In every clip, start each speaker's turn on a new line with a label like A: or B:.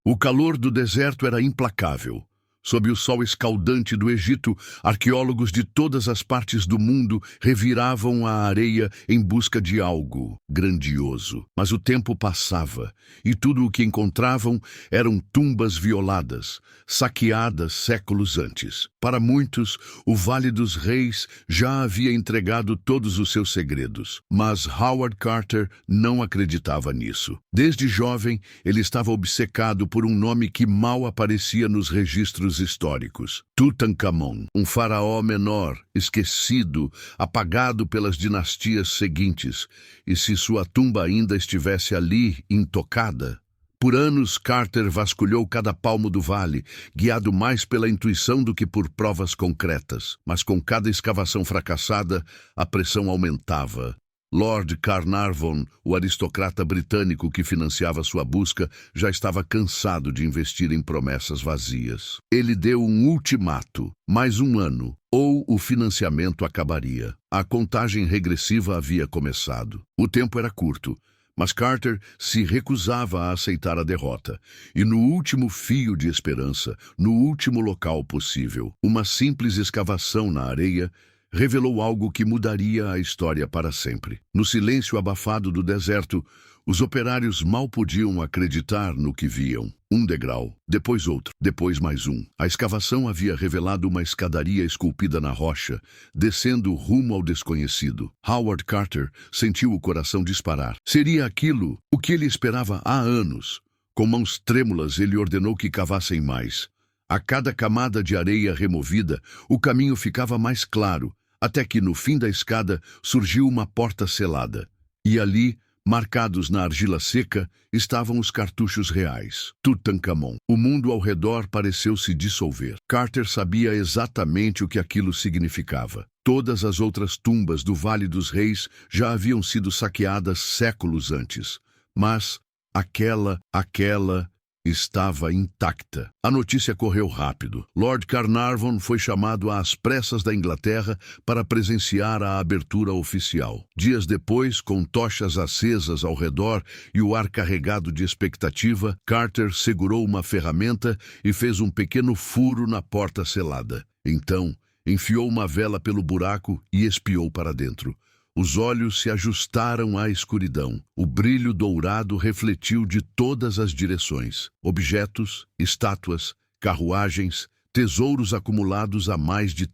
A: O calor do deserto era implacável. Sob o sol escaldante do Egito, arqueólogos de todas as partes do mundo reviravam a areia em busca de algo grandioso. Mas o tempo passava, e tudo o que encontravam eram tumbas violadas, saqueadas séculos antes. Para muitos, o Vale dos Reis já havia entregado todos os seus segredos. Mas Howard Carter não acreditava nisso. Desde jovem, ele estava obcecado por um nome que mal aparecia nos registros históricos: Tutankhamon, um faraó menor, esquecido, apagado pelas dinastias seguintes. E se sua tumba ainda estivesse ali, intocada? Por anos, Carter vasculhou cada palmo do vale, guiado mais pela intuição do que por provas concretas. Mas com cada escavação fracassada, a pressão aumentava. Lord Carnarvon, o aristocrata britânico que financiava sua busca, já estava cansado de investir em promessas vazias. Ele deu um ultimato: mais um ano, ou o financiamento acabaria. A contagem regressiva havia começado. O tempo era curto, mas Carter se recusava a aceitar a derrota. E no último fio de esperança, no último local possível, uma simples escavação na areia revelou algo que mudaria a história para sempre. No silêncio abafado do deserto, os operários mal podiam acreditar no que viam. Um degrau, depois outro, depois mais um. A escavação havia revelado uma escadaria esculpida na rocha, descendo rumo ao desconhecido. Howard Carter sentiu o coração disparar. Seria aquilo o que ele esperava há anos. Com mãos trêmulas, ele ordenou que cavassem mais. A cada camada de areia removida, o caminho ficava mais claro, até que no fim da escada surgiu uma porta selada. E ali, marcados na argila seca, estavam os cartuchos reais. Tutankhamon. O mundo ao redor pareceu se dissolver. Carter sabia exatamente o que aquilo significava. Todas as outras tumbas do Vale dos Reis já haviam sido saqueadas séculos antes. Mas aquela estava intacta. A notícia correu rápido. Lord Carnarvon foi chamado às pressas da Inglaterra para presenciar a abertura oficial. Dias depois, com tochas acesas ao redor e o ar carregado de expectativa, Carter segurou uma ferramenta e fez um pequeno furo na porta selada. Então, enfiou uma vela pelo buraco e espiou para dentro. Os olhos se ajustaram à escuridão. O brilho dourado refletiu de todas as direções. Objetos, estátuas, carruagens, tesouros acumulados há mais de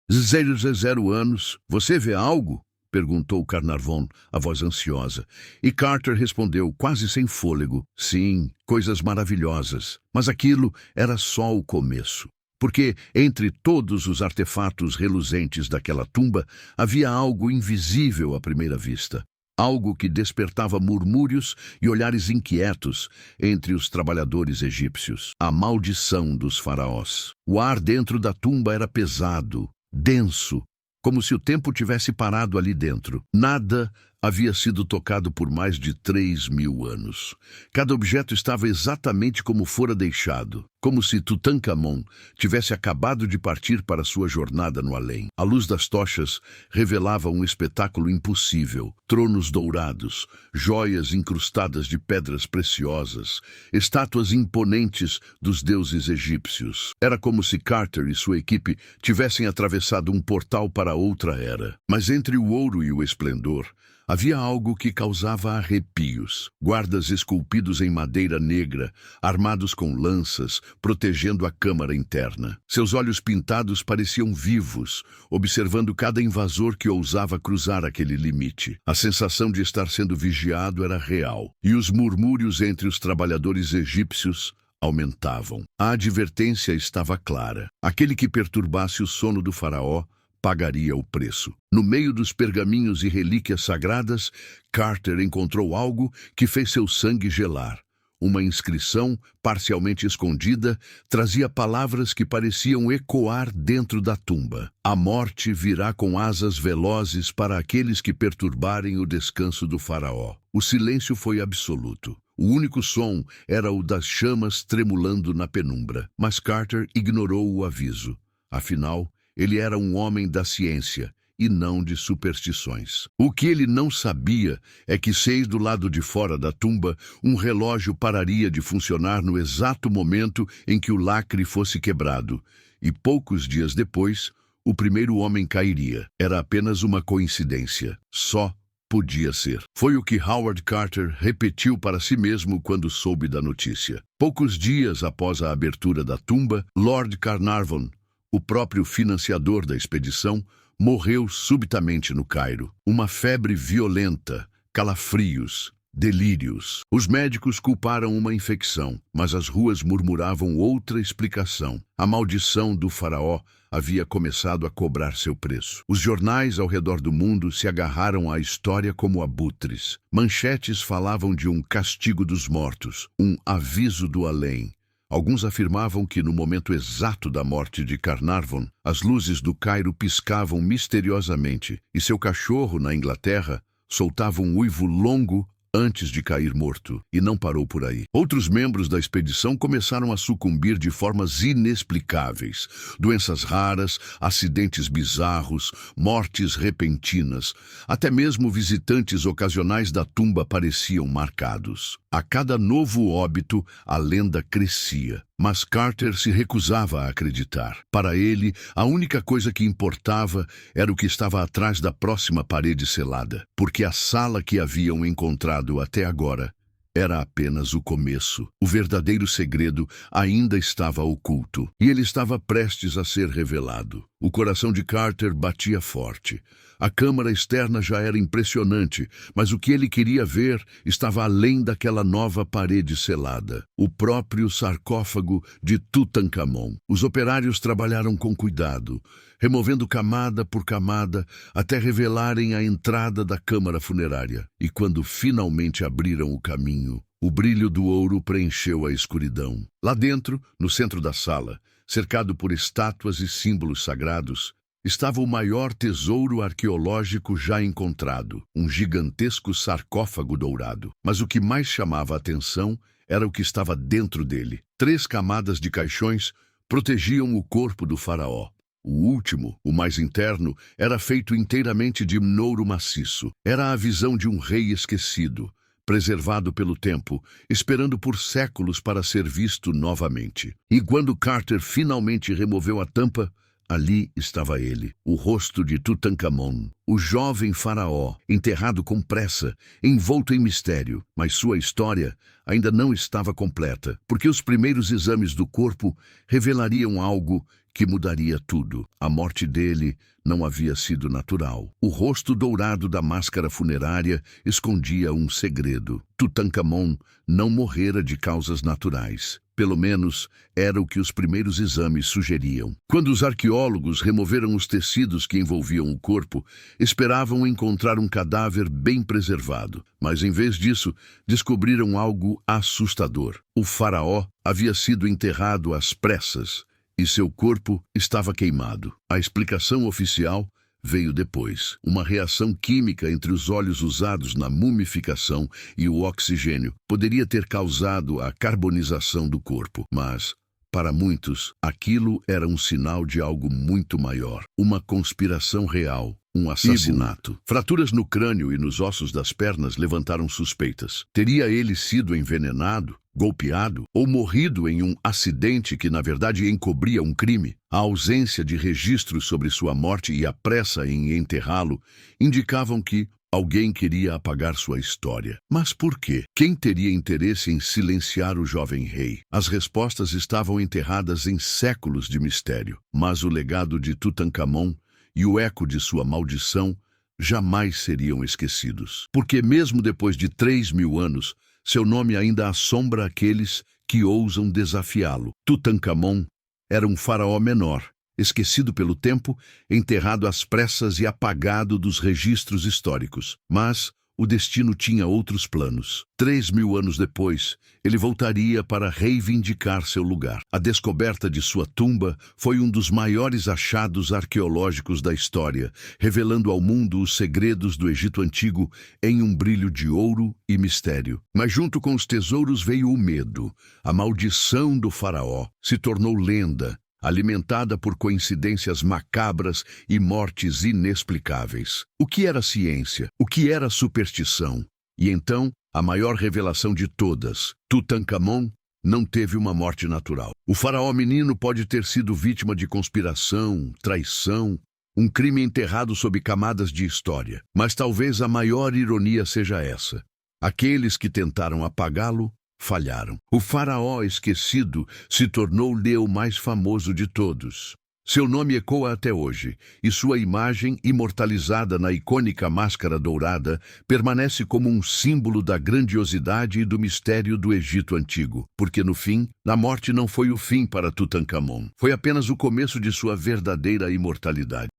A: 0 anos. Você vê algo? Perguntou Carnarvon, a voz ansiosa. E Carter respondeu, quase sem fôlego: sim, coisas maravilhosas. Mas aquilo era só o começo. Porque, entre todos os artefatos reluzentes daquela tumba, havia algo invisível à primeira vista. Algo que despertava murmúrios e olhares inquietos entre os trabalhadores egípcios. A maldição dos faraós. O ar dentro da tumba era pesado, denso, como se o tempo tivesse parado ali dentro. Nada havia sido tocado por mais de 3.000 anos. Cada objeto estava exatamente como fora deixado, como se Tutankhamon tivesse acabado de partir para sua jornada no além. A luz das tochas revelava um espetáculo impossível: tronos dourados, joias incrustadas de pedras preciosas, estátuas imponentes dos deuses egípcios. Era como se Carter e sua equipe tivessem atravessado um portal para outra era. Mas entre o ouro e o esplendor, havia algo que causava arrepios. Guardas esculpidos em madeira negra, armados com lanças, protegendo a câmara interna. Seus olhos pintados pareciam vivos, observando cada invasor que ousava cruzar aquele limite. A sensação de estar sendo vigiado era real, e os murmúrios entre os trabalhadores egípcios aumentavam. A advertência estava clara: aquele que perturbasse o sono do faraó pagaria o preço. No meio dos pergaminhos e relíquias sagradas, Carter encontrou algo que fez seu sangue gelar. Uma inscrição, parcialmente escondida, trazia palavras que pareciam ecoar dentro da tumba. A morte virá com asas velozes para aqueles que perturbarem o descanso do faraó. O silêncio foi absoluto. O único som era o das chamas tremulando na penumbra. Mas Carter ignorou o aviso. Afinal, ele era um homem da ciência e não de superstições. O que ele não sabia é que, se do lado de fora da tumba, um relógio pararia de funcionar no exato momento em que o lacre fosse quebrado, e poucos dias depois, o primeiro homem cairia. Era apenas uma coincidência. Só podia ser. Foi o que Howard Carter repetiu para si mesmo quando soube da notícia. Poucos dias após a abertura da tumba, Lord Carnarvon, o próprio financiador da expedição, morreu subitamente no Cairo. Uma febre violenta, calafrios, delírios. Os médicos culparam uma infecção, mas as ruas murmuravam outra explicação. A maldição do faraó havia começado a cobrar seu preço. Os jornais ao redor do mundo se agarraram à história como abutres. Manchetes falavam de um castigo dos mortos, um aviso do além. Alguns afirmavam que, no momento exato da morte de Carnarvon, as luzes do Cairo piscavam misteriosamente e seu cachorro, na Inglaterra, soltava um uivo longo antes de cair morto, e não parou por aí. Outros membros da expedição começaram a sucumbir de formas inexplicáveis. Doenças raras, acidentes bizarros, mortes repentinas. Até mesmo visitantes ocasionais da tumba pareciam marcados. A cada novo óbito, a lenda crescia. Mas Carter se recusava a acreditar. Para ele, a única coisa que importava era o que estava atrás da próxima parede selada, porque a sala que haviam encontrado até agora era apenas o começo. O verdadeiro segredo ainda estava oculto, e ele estava prestes a ser revelado. O coração de Carter batia forte. A câmara externa já era impressionante, mas o que ele queria ver estava além daquela nova parede selada. O próprio sarcófago de Tutankhamon. Os operários trabalharam com cuidado, removendo camada por camada até revelarem a entrada da câmara funerária. E quando finalmente abriram o caminho, o brilho do ouro preencheu a escuridão. Lá dentro, no centro da sala, cercado por estátuas e símbolos sagrados, estava o maior tesouro arqueológico já encontrado, um gigantesco sarcófago dourado. Mas o que mais chamava a atenção era o que estava dentro dele. 3 camadas de caixões protegiam o corpo do faraó. O último, o mais interno, era feito inteiramente de ouro maciço. Era a visão de um rei esquecido, preservado pelo tempo, esperando por séculos para ser visto novamente. E quando Carter finalmente removeu a tampa, ali estava ele, o rosto de Tutankhamon, o jovem faraó, enterrado com pressa, envolto em mistério. Mas sua história ainda não estava completa, porque os primeiros exames do corpo revelariam algo que mudaria tudo. A morte dele não havia sido natural. O rosto dourado da máscara funerária escondia um segredo. Tutankhamon não morrera de causas naturais. Pelo menos, era o que os primeiros exames sugeriam. Quando os arqueólogos removeram os tecidos que envolviam o corpo, esperavam encontrar um cadáver bem preservado. Mas, em vez disso, descobriram algo assustador. O faraó havia sido enterrado às pressas e seu corpo estava queimado. A explicação oficial veio depois. Uma reação química entre os óleos usados na mumificação e o oxigênio poderia ter causado a carbonização do corpo. Mas, para muitos, aquilo era um sinal de algo muito maior. Uma conspiração real. Um assassinato. Fraturas no crânio e nos ossos das pernas levantaram suspeitas. Teria ele sido envenenado, golpeado ou morrido em um acidente que, na verdade, encobria um crime? A ausência de registros sobre sua morte e a pressa em enterrá-lo indicavam que alguém queria apagar sua história. Mas por quê? Quem teria interesse em silenciar o jovem rei? As respostas estavam enterradas em séculos de mistério. Mas o legado de Tutankhamon e o eco de sua maldição jamais seriam esquecidos. Porque mesmo depois de 3.000 anos, seu nome ainda assombra aqueles que ousam desafiá-lo. Tutankhamon era um faraó menor, esquecido pelo tempo, enterrado às pressas e apagado dos registros históricos. Mas o destino tinha outros planos. 3.000 anos depois, ele voltaria para reivindicar seu lugar. A descoberta de sua tumba foi um dos maiores achados arqueológicos da história, revelando ao mundo os segredos do Egito Antigo em um brilho de ouro e mistério. Mas junto com os tesouros veio o medo. A maldição do faraó se tornou lenda alimentada por coincidências macabras e mortes inexplicáveis. O que era ciência? O que era superstição? E então, a maior revelação de todas, Tutankhamon não teve uma morte natural. O faraó menino pode ter sido vítima de conspiração, traição, um crime enterrado sob camadas de história. Mas talvez a maior ironia seja essa. Aqueles que tentaram apagá-lo falharam. O faraó esquecido se tornou o leão mais famoso de todos. Seu nome ecoa até hoje, e sua imagem, imortalizada na icônica máscara dourada, permanece como um símbolo da grandiosidade e do mistério do Egito Antigo. Porque, no fim, a morte não foi o fim para Tutankhamon. Foi apenas o começo de sua verdadeira imortalidade.